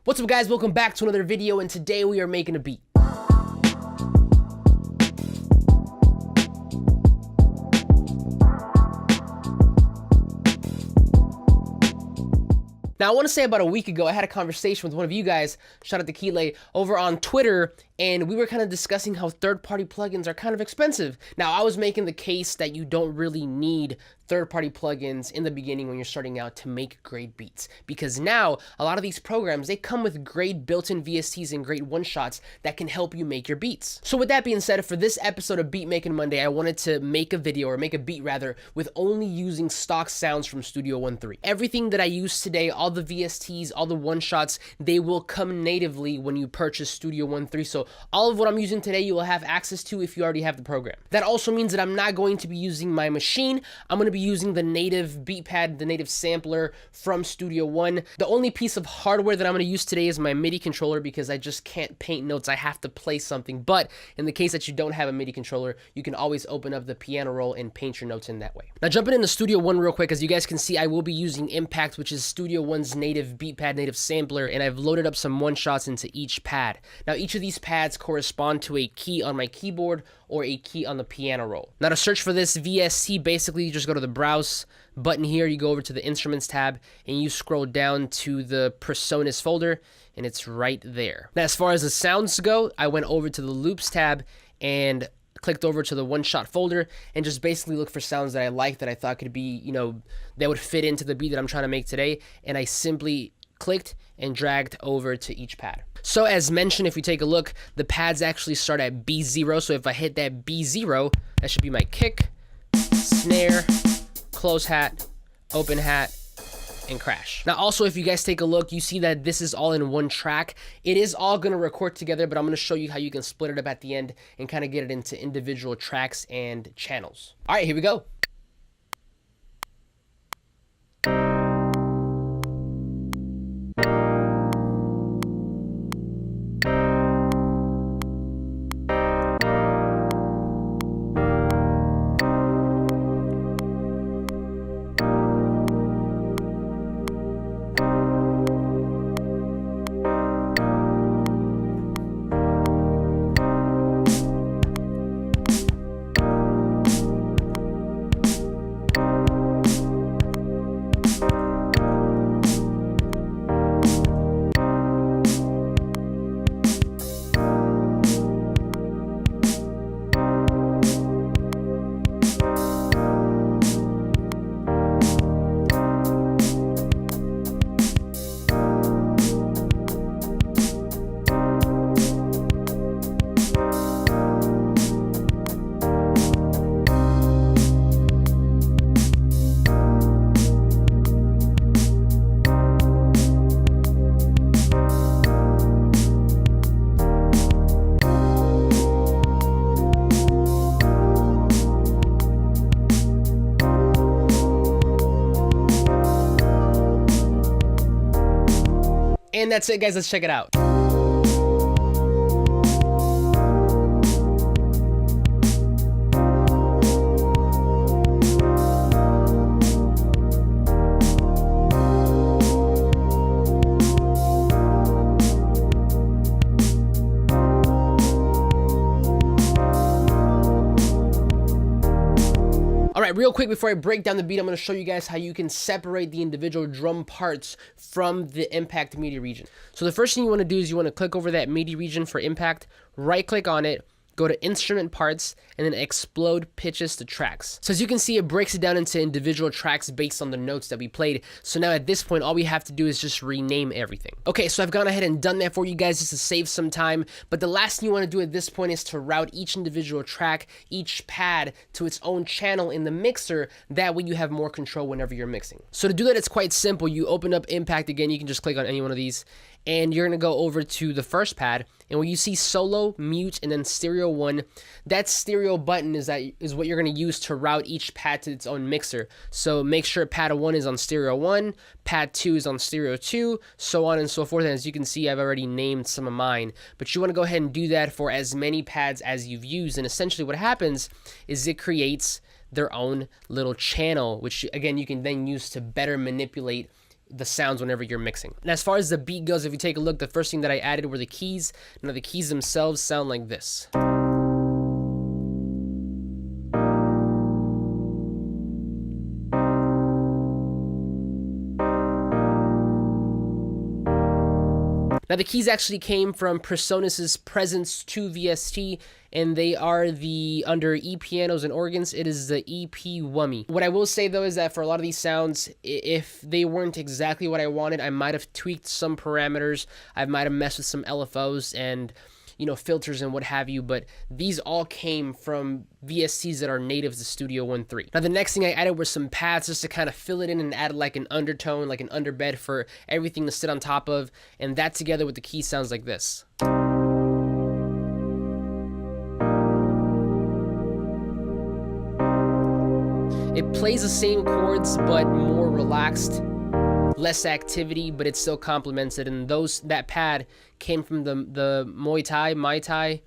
What's up guys, welcome back to another video, and today we are making a beat. Now, I want to say about a week ago, I had a conversation with one of you guys, shout out to Keeley, over on Twitter, and we were kind of discussing how third-party plugins are kind of expensive. Now, I was making the case that you don't really need third-party plugins in the beginning when you're starting out to make great beats, because now a lot of these programs, they come with great built-in VSTs and great one-shots that can help you make your beats. So with that being said, for this episode of Beat Making Monday, I wanted to make a video, or make a beat rather, with only using stock sounds from Studio One 3. Everything that I use today, all the VSTs, all the one-shots, they will come natively when you purchase Studio One 3. So all of what I'm using today, you will have access to if you already have the program. That also means that I'm not going to be using my machine. I'm going to be using the native beat pad, the native sampler from Studio One. The only piece of hardware that I'm going to use today is my MIDI controller, because I just can't paint notes. I have to play something. But in the case that you don't have a MIDI controller, you can always open up the piano roll and paint your notes in that way. Now, jumping into Studio One real quick, as you guys can see, I will be using Impact, which is Studio One's native beat pad, native sampler, and I've loaded up some one-shots into each pad. Now, each of these pads correspond to a key on my keyboard or a key on the piano roll. Now, to search for this VST, basically you just go to the Browse button here, you go over to the Instruments tab, and you scroll down to the Personas folder, and it's right there. Now, as far as the sounds go, I went over to the Loops tab and clicked over to the one-shot folder and just basically look for sounds that I like, that I thought could be, that would fit into the beat that I'm trying to make today, and I simply clicked and dragged over to each pad. So as mentioned, if we take a look, the pads actually start at B0, so if I hit that B0, that should be my kick, snare, close hat, open hat, and crash. Now also, if you guys take a look, you see that this is all in one track. It is all going to record together, but I'm going to show you how you can split it up at the end and kind of get it into individual tracks and channels. All right, here we go. And that's it, guys. Let's check it out. Alright, real quick before I break down the beat, I'm going to show you guys how you can separate the individual drum parts from the impact MIDI region. So the first thing you want to do is you want to click over that MIDI region for impact, right click on it, go to Instrument Parts, and then Explode Pitches to Tracks. So as you can see, it breaks it down into individual tracks based on the notes that we played. So now at this point, all we have to do is just rename everything. Okay, so I've gone ahead and done that for you guys just to save some time. But the last thing you want to do at this point is to route each individual track, each pad, to its own channel in the mixer. That way you have more control whenever you're mixing. So to do that, it's quite simple. You open up Impact again. You can just click on any one of these, and you're going to go over to the first pad, and where you see solo, mute, and then stereo 1, that stereo button is what you're going to use to route each pad to its own mixer. So make sure pad 1 is on stereo 1, pad 2 is on stereo 2, so on and so forth. And as you can see, I've already named some of mine, but you want to go ahead and do that for as many pads as you've used. And essentially what happens is it creates their own little channel, which again you can then use to better manipulate the sounds whenever you're mixing. And as far as the beat goes, if you take a look, the first thing that I added were the keys. Now the keys themselves sound like this. Now the keys actually came from Presonus's Presence 2 VST, and they are under E pianos and organs. It is the EP Wummy. What I will say though is that for a lot of these sounds, if they weren't exactly what I wanted, I might have tweaked some parameters. I might have messed with some LFOs and, you know, filters and what have you, but these all came from VSTs that are native to Studio One 3. Now the next thing I added were some pads just to kind of fill it in and add like an undertone, like an underbed for everything to sit on top of, and that together with the key sounds like this. It plays the same chords but more relaxed, less activity, but it still complements it. And that pad came from the Mai Tai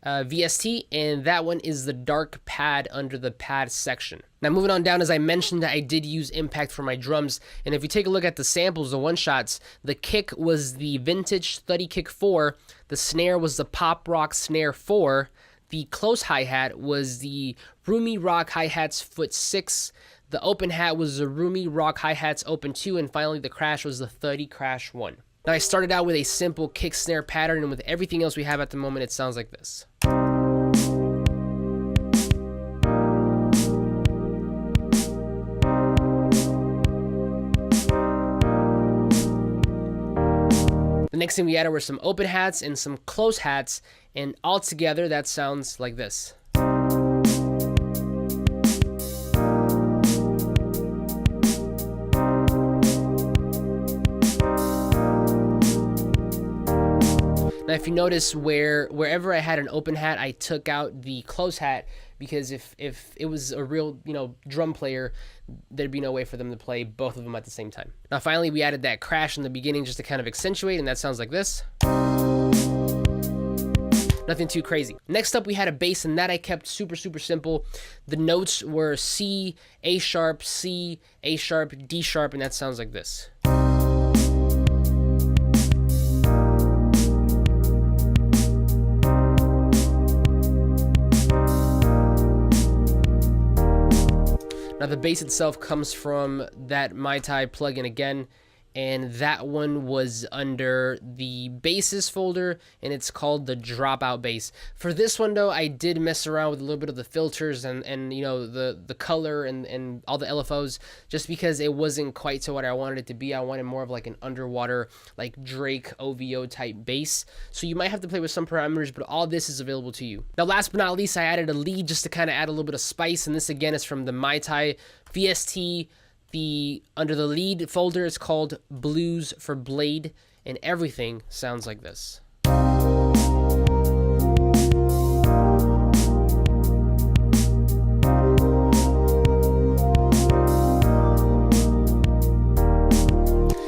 VST, and that one is the dark pad under the pad section. Now moving on down, as I mentioned, I did use impact for my drums, and if you take a look at the samples, the one shots, the kick was the vintage Thuddy Kick 4, the snare was the Pop Rock Snare 4, the close hi-hat was the Roomy Rock Hi-Hats Foot 6, the open hat was the Roomy Rock Hi-Hats Open 2, and finally the crash was the Thuddy Crash 1. Now I started out with a simple kick snare pattern, and with everything else we have at the moment, it sounds like this. The next thing we added were some open hats and some close hats, and all together that sounds like this. Now if you notice, wherever I had an open hat, I took out the close hat, because if it was a real, you know, drum player, there'd be no way for them to play both of them at the same time. Now finally we added that crash in the beginning just to kind of accentuate, and that sounds like this. Nothing too crazy. Next up we had a bass, and that I kept super simple. The notes were C, A sharp, C, A sharp, D sharp, and that sounds like this. Now the bass itself comes from that Mai Tai plugin again, and that one was under the basses folder, and it's called the Dropout Bass. For this one though, I did mess around with a little bit of the filters and you know, the color and all the LFOs, just because it wasn't quite to what I wanted it to be. I wanted more of like an underwater, like Drake OVO type bass. So you might have to play with some parameters, but all this is available to you. Now last but not least, I added a lead just to kind of add a little bit of spice, and this again is from the Mai Tai VST. Under the lead folder, it's called Blues for Blade, and everything sounds like this.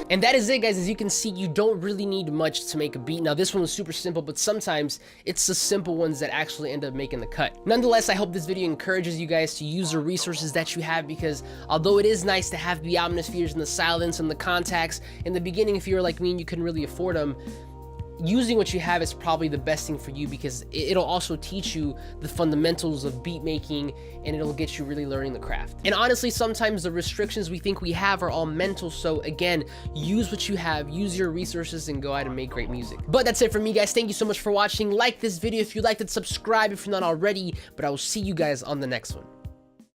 And that is it, guys. As you can see, you don't really need much to make a beat. Now, this one was super simple, but sometimes it's the simple ones that actually end up making the cut. Nonetheless, I hope this video encourages you guys to use the resources that you have, because although it is nice to have the Omnispheres and the silence and the contacts, in the beginning, if you were like me and you couldn't really afford them, using what you have is probably the best thing for you, because it'll also teach you the fundamentals of beat making, and it'll get you really learning the craft. And honestly, sometimes the restrictions we think we have are all mental, so again, use what you have, use your resources, and go out and make great music. But that's it for me, guys. Thank you so much for watching. Like this video if you liked it, subscribe if you're not already, but I will see you guys on the next one.